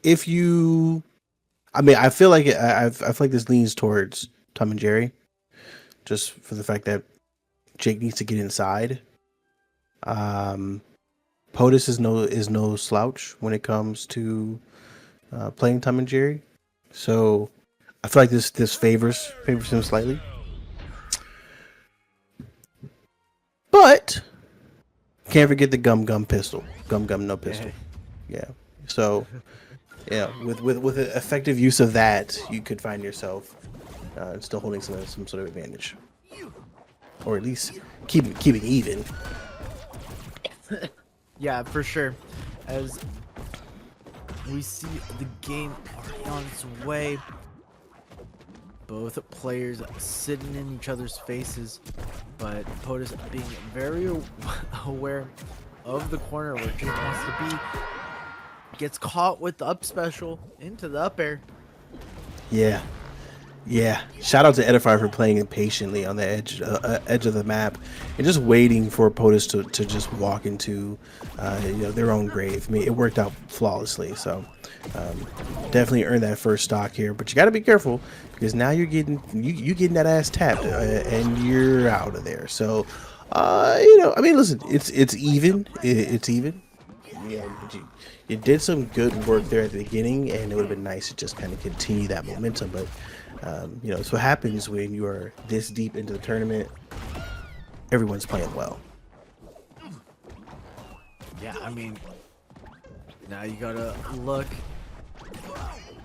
if you, I mean, I feel like I feel like this leans towards Tom and Jerry, just for the fact that Jake needs to get inside. Um, POTUS is no slouch when it comes to playing Tom and Jerry, so I feel like this favors him slightly. But can't forget the gum pistol, gum no pistol. Hey. Yeah. So yeah, with an effective use of that, you could find yourself still holding some sort of advantage, or at least keeping even. Yeah, for sure. As we see the game already on its way. Both players sitting in each other's faces, but POTUS being very aware of the corner where Jake wants to be. Gets caught with the up special into the up air. Yeah, yeah. Shout out to EderFire for playing it patiently on the edge of the map and just waiting for POTUS to just walk into their own grave. I mean, it worked out flawlessly. So definitely earned that first stock here, but you got to be careful because now you're getting that ass tapped and you're out of there. So I mean, listen, it's even. It's even. Yeah, but you did some good work there at the beginning, and it would have been nice to just kind of continue that momentum. But it's what happens when you are this deep into the tournament. Everyone's playing well. Yeah, I mean, now you gotta look.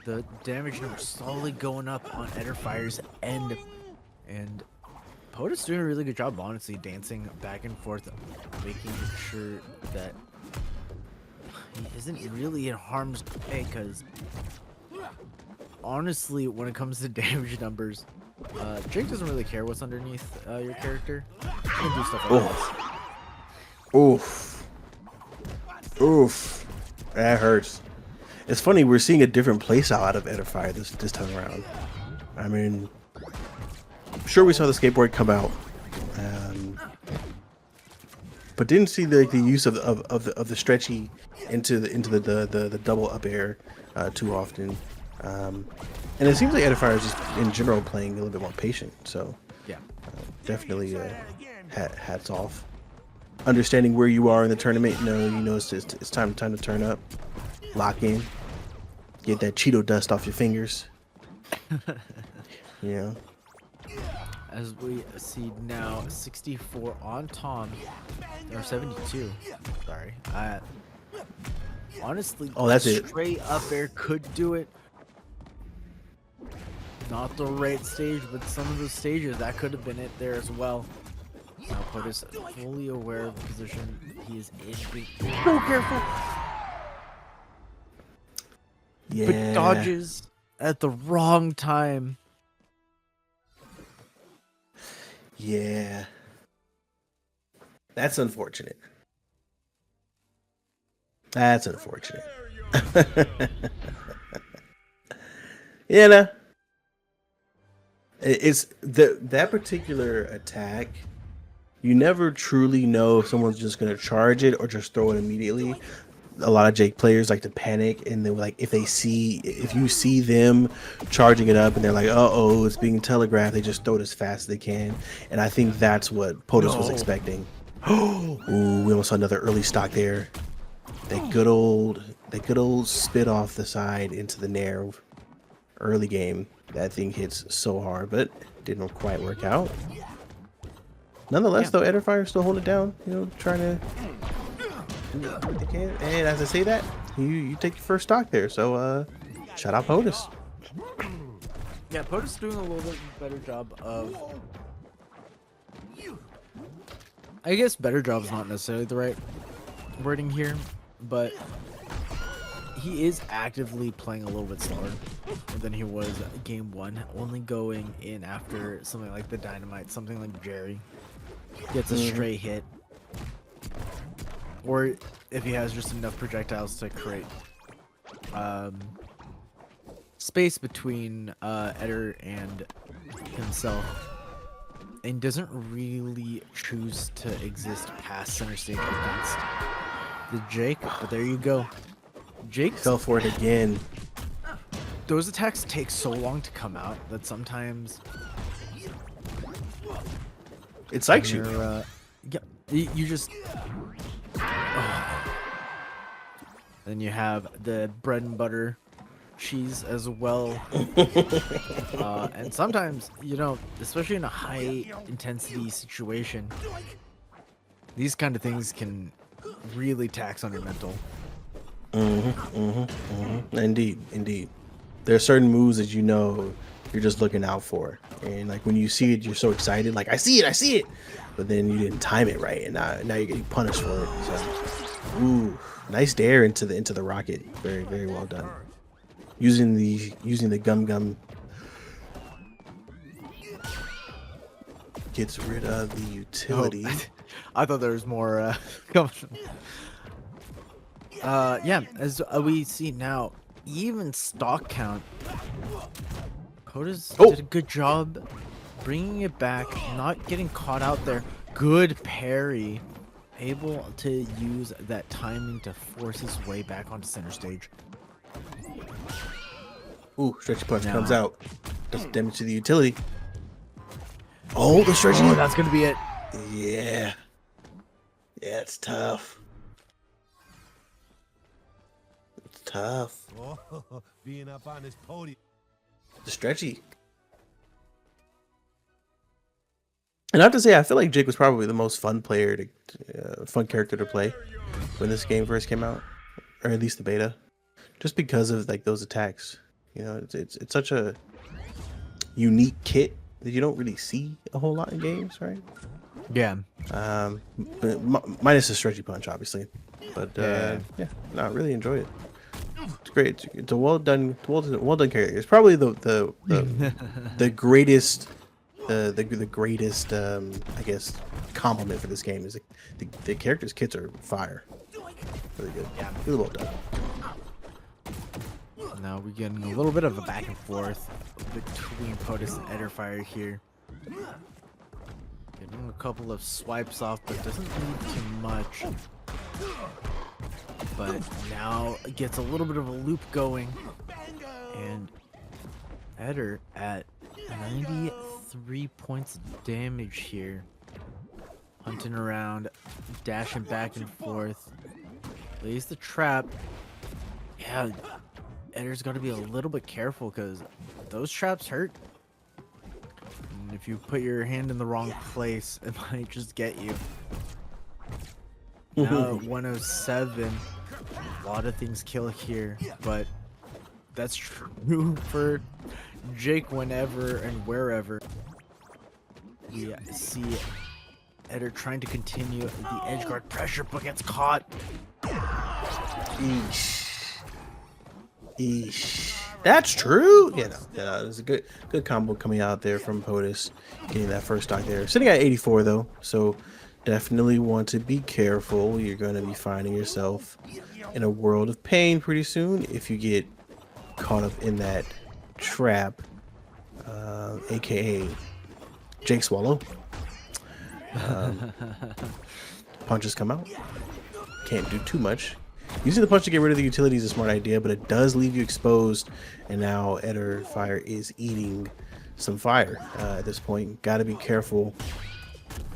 The damage number slowly going up on EderFire's end, and POTUS doing a really good job, honestly, dancing back and forth, making sure that he isn't really in harm's way. Because honestly, when it comes to damage numbers, Jake doesn't really care what's underneath your character. He can do stuff like this. Oof. Oof. That hurts. It's funny, we're seeing a different playstyle out of EderFire this time around. I mean, I'm sure we saw the skateboard come out, but didn't see the use of the stretchy into the double up air too often. And it seems like EderFire is just in general playing a little bit more patient. So Yeah. definitely hats off. Understanding where you are in the tournament, it's time to turn up, lock in, get that Cheeto dust off your fingers. Yeah. As we see now, 64 on Tom, or 72. Sorry. Honestly, Oh, that's it. straight up air could do it. Not the right stage, but some of the stages that could have been it there as well. Now POTUS fully aware of the position he is in. Be so careful. Yeah. But dodges at the wrong time. Yeah. That's unfortunate. That's unfortunate. Yeah, it's that particular attack. You never truly know if someone's just gonna charge it or just throw it immediately. A lot of Jake players like to panic, and they're like, if you see them charging it up, and they're like, oh, it's being telegraphed, they just throw it as fast as they can. And I think that's what POTUS was expecting. Ooh, we almost saw another early stock there. That good old spit off the side into the nair early game. That thing hits so hard, but didn't quite work out. Nonetheless, though, EderFire still hold it down. Trying to do what they can. And as I say that, you take your first stock there. So shout out POTUS. Yeah, POTUS doing a little bit better job of. I guess better job is not necessarily the right wording here, but he is actively playing a little bit slower than he was game one, only going in after something like the dynamite, something like Jerry gets a stray hit, or if he has just enough projectiles to create space between Eder and himself, and doesn't really choose to exist past center stage against the Jake. But there you go. Jake Fell for it again. those attacks take so long to come out that sometimes It psychs you. yeah, you just. Then you have the bread and butter cheese as well. And sometimes, you know, especially in a high intensity situation, these kind of things can really tax on your mental. Indeed, indeed. There are certain moves that you know you're just looking out for, and like when you see it, you're so excited, like I see it, but then you didn't time it right, and now you're getting punished for it. So, ooh, nice dare into the rocket. Very, very well done. Using the gum gets rid of the utility. Oh, I thought there was more coming. Yeah, as we see now, even stock count. Potuz did a good job bringing it back, not getting caught out there. Good parry. Able to use that timing to force his way back onto center stage. Ooh, stretchy punch comes out. Does damage to the utility. Oh, the stretchy. Oh, that's gonna be it. Yeah. Yeah, it's tough. It's tough. Oh, being up on this podium. The stretchy. And I have to say, I feel like Jake was probably the most fun fun character to play when this game first came out, or at least the beta, just because of like those attacks. You know, it's such a unique kit that you don't really see a whole lot in games, right? Yeah. But minus the stretchy punch, obviously. But yeah, no, I really enjoy it. It's great. It's a well done character. It's probably the greatest. The greatest, I guess, compliment for this game is the characters' kits are fire. Really good. Yeah, really well done. Now we're getting a little bit of a back and forth between Potuz and EderFire here. Getting a couple of swipes off, but doesn't need too much. But now gets a little bit of a loop going. And Eder at 93 points of damage here. Hunting around, dashing back and forth. Lays the trap. Yeah, Eder's got to be a little bit careful because those traps hurt. And if you put your hand in the wrong place, it might just get you. Now at 107, a lot of things kill here, but that's true for Jake whenever and wherever. We see Eder trying to continue the edge guard pressure, but gets caught. Eesh. That's true. Yeah, it was a good combo coming out there from Potuz, getting that first stock there. Sitting at 84 though, so definitely want to be careful. You're going to be finding yourself in a world of pain pretty soon if you get caught up in that trap, aka Jake Swallow. Punches come out. Can't do too much. Using the punch to get rid of the utility is a smart idea, but it does leave you exposed. And now EderFire is eating some fire at this point. Got to be careful.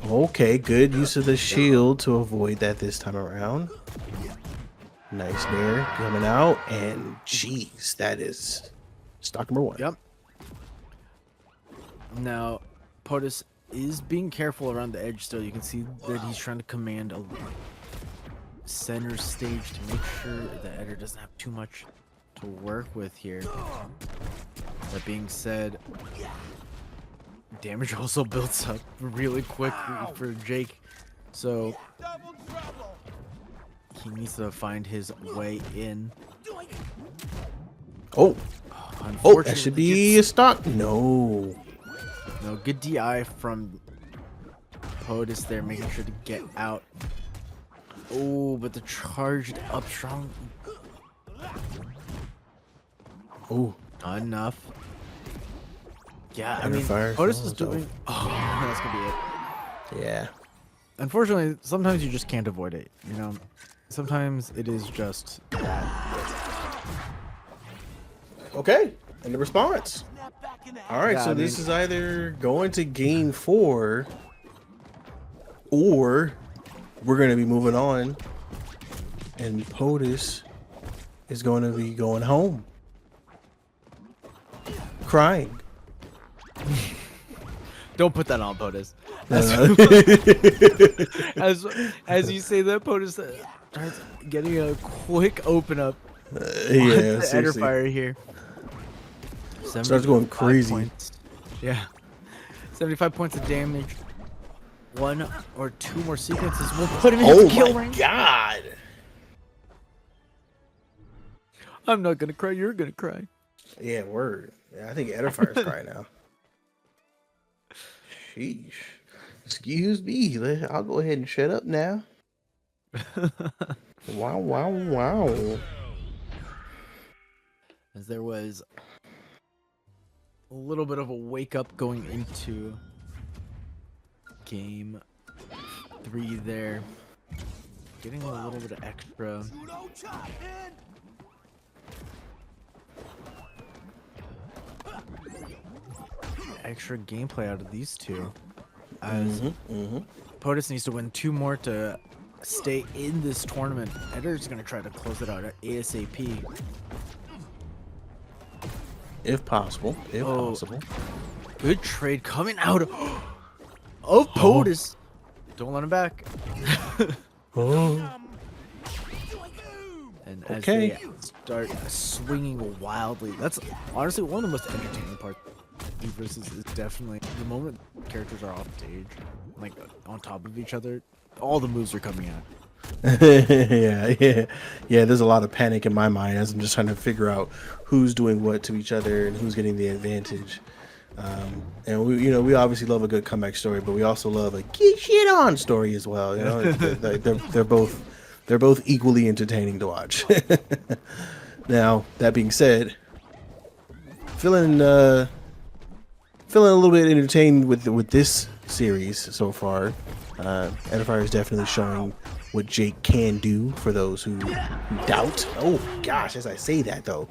Okay, good use of the shield to avoid that this time around. Nice there coming out, and jeez, that is stock number 1. Yep. Now, Potuz is being careful around the edge still. You can see that he's trying to command a center stage to make sure that Eder doesn't have too much to work with here. That being said, damage also builds up really quickly for Jake, so he needs to find his way in. Oh, that should be a stock. No, good DI from Potuz there, making sure to get out. Oh, but the charged up strong. Oh, Not enough. Yeah, I mean, EderFire. Potuz is doing. Oh, that's gonna be it. Yeah. Unfortunately, sometimes you just can't avoid it. You know, sometimes it is just that. Okay, and the response. All right, Yeah, so I this mean- is either going to game 4, or we're going to be moving on, and POTUS is going to be going home, crying. Don't put that on POTUS. No, As you say that, POTUS starts getting a quick open up on yeah, the seriously. EderFire here. Starts going 75 crazy. points. Yeah. 75 points of damage. 1 or 2 more sequences will put him in Oh the kill my range. god! I'm not gonna cry. You're gonna cry. Yeah, word. Yeah, I think EderFire's crying now. Sheesh. Excuse me. I'll go ahead and shut up now. Wow, wow, wow. As there was a little bit of a wake up going into game 3 there. Getting a little bit of extra gameplay out of these two. As POTUS needs to win 2 more to stay in this tournament. Eder's gonna try to close it out at ASAP. If possible. If Oh. possible. Good trade coming out of POTUS. Don't let him back. Oh. And as Okay. they start swinging wildly, that's honestly one of the most entertaining parts. Versus is definitely the moment characters are off stage, like on top of each other, all the moves are coming out. yeah. There's a lot of panic in my mind as I'm just trying to figure out who's doing what to each other and who's getting the advantage. And we obviously love a good comeback story, but we also love a get shit on story as well. You know, they're both equally entertaining to watch. Now that being said, feeling a little bit entertained with this series so far. EderFire is definitely showing what Jake can do for those who doubt. Oh gosh, as I say that though,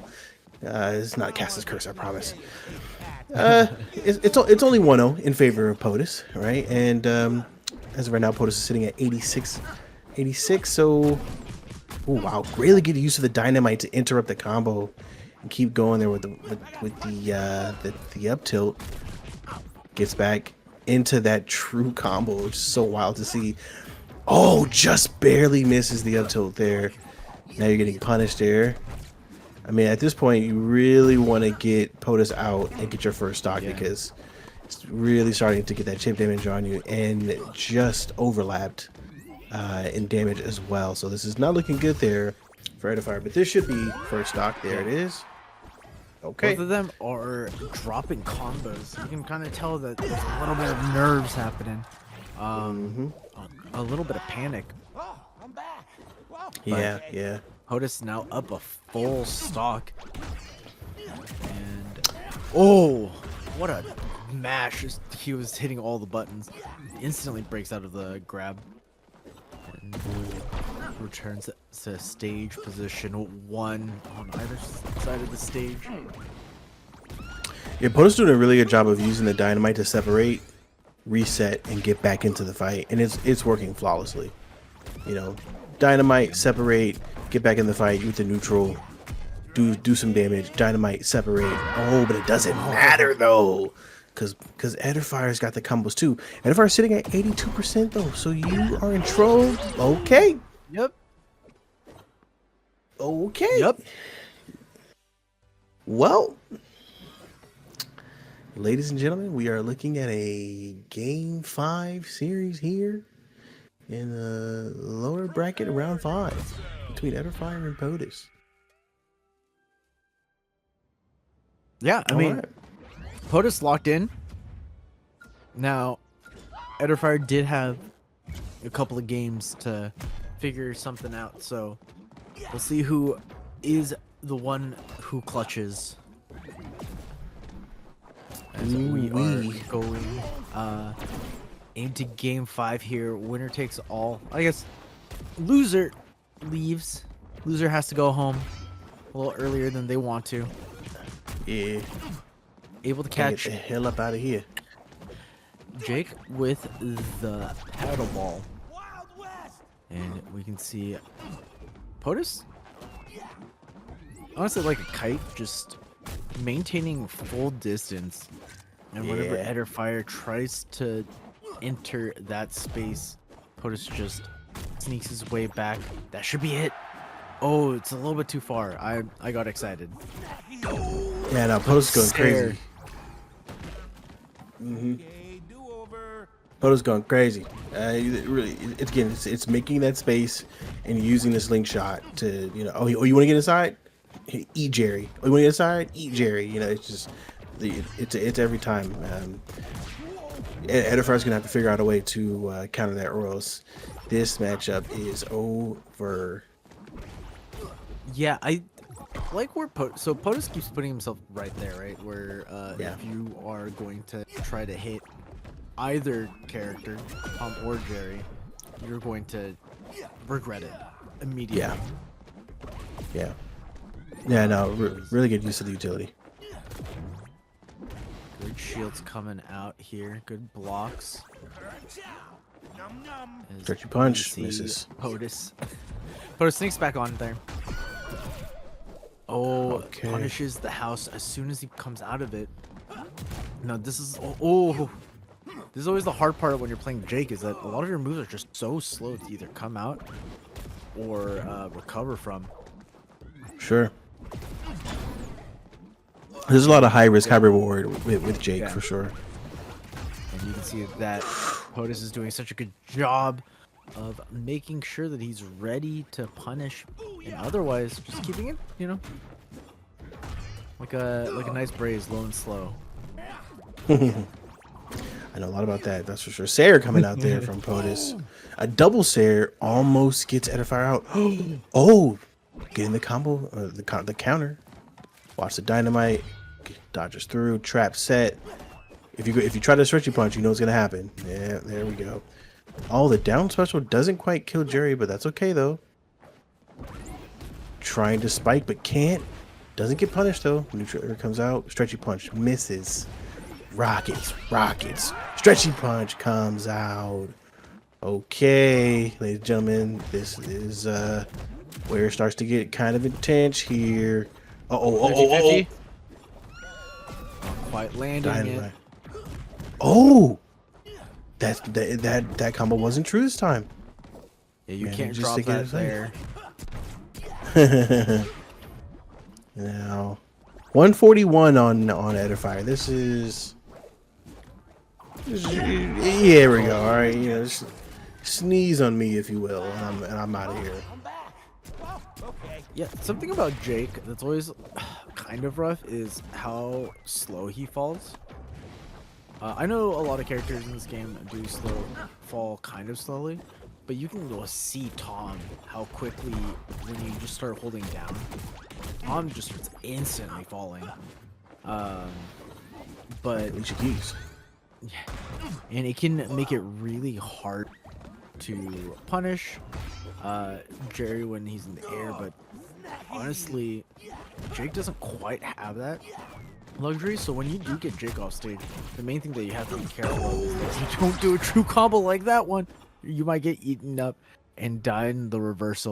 it's not Cass's curse, I promise. It's only 1-0 in favor of POTUS, right? And as of right now, POTUS is sitting at 86. So, oh wow, really get used to the dynamite to interrupt the combo and keep going there with the up tilt. Gets back into that true combo, which is so wild to see. Oh, just barely misses the up tilt there. Now you're getting punished there. I mean, at this point, you really want to get POTUS out and get your first stock because it's really starting to get that chip damage on you, and just overlapped in damage as well. So this is not looking good there for EderFire, but this should be first stock. There it is. Okay. Both of them are dropping combos. You can kind of tell that there's a little bit of nerves happening. A little bit of panic. Yeah. POTUS now up a full stock. And oh, what a mash. He was hitting all the buttons. Instantly breaks out of the grab. And returns to stage position 1 on either side of the stage. Yeah, POTUS doing a really good job of using the dynamite to separate, reset, and get back into the fight, and it's working flawlessly. You know, dynamite, separate, get back in the fight with the neutral, do some damage, dynamite, separate. Oh, but it doesn't matter though, because EderFire's got the combos too. EderFire's sitting at 82% though, so you are in trouble. Okay. Yep. Okay. Yep. Well, ladies and gentlemen, we are looking at a Game 5 series here in the lower bracket, round 5, between EderFire and POTUS. Yeah, I mean, POTUS locked in. Now, EderFire did have a couple of games to figure something out, so we'll see who is the one who clutches. As we are going into game 5 here. Winner takes all. I guess loser leaves. Loser has to go home. a little earlier than they want to. Yeah. Able to Can't catch get the hell up out of here. Jake with the paddle ball. And we can see Potuz, honestly, like a kite, just maintaining full distance. And whenever Yeah. EderFire tries to enter that space, Potuz just sneaks his way back. That should be it. Oh, it's a little bit too far. I got excited. Yeah, no, Potuz going Stare. crazy. Potuz going crazy. Really, it's making that space and using this link shot to, you know, oh, you want to get inside? Eat Jerry. Oh, you want to get inside? Eat Jerry. You know, it's just, it's every time. EderFire's gonna have to figure out a way to counter that, or else this matchup is over. Yeah, I like where so Potuz keeps putting himself right there, right? Where Yeah. if you are going to try to hit either character, Tom or Jerry, you're going to regret it immediately. Yeah. Yeah, no, really good use of the utility. Good shields coming out here. Good blocks. As Stretchy punch, we see misses. Potuz. Potuz sneaks back on there. Oh, Okay. punishes the house as soon as he comes out of it. No, this is this is always the hard part when you're playing Jake, is that a lot of your moves are just so slow to either come out or recover from. Sure. There's a lot of high risk, high reward with Jake, Yeah. for sure. And you can see that Potuz is doing such a good job of making sure that he's ready to punish, and otherwise just keeping it, you know, like a nice braise, low and slow. I know a lot about that, that's for sure. Sayer coming out there from Potuz. A double Sayer almost gets EderFire out. Oh, getting the combo, the counter. Watch the dynamite, dodges through, trap set. If you try to stretchy punch, you know what's gonna happen. Yeah, there we go. Oh, the down special doesn't quite kill Jerry, but that's okay though. Trying to spike, but can't. Doesn't get punished though. Neutral comes out, stretchy punch misses. Rockets. Stretchy punch comes out. Okay, ladies and gentlemen, this is where it starts to get kind of intense here. Oh. 50-50. Not quite landing Dynamite. it. Oh, that combo wasn't true this time. Yeah, you Man, can't just drop to get that it there. Now, 141 on EderFire. This is here we go. All right, you know, just sneeze on me if you will, and I'm out of here. Yeah, something about Jake that's always kind of rough is how slow he falls. I know a lot of characters in this game do fall kind of slowly, but you can see Tom, how quickly when you just start holding down, Tom just starts instantly falling. But Leech keys. and it can make it really hard to punish Jerry when he's in the air, but honestly, Jake doesn't quite have that luxury. So when you do get Jake off stage, the main thing that you have to be careful of is that you don't do a true combo like that one. You might get eaten up and die in the reversal.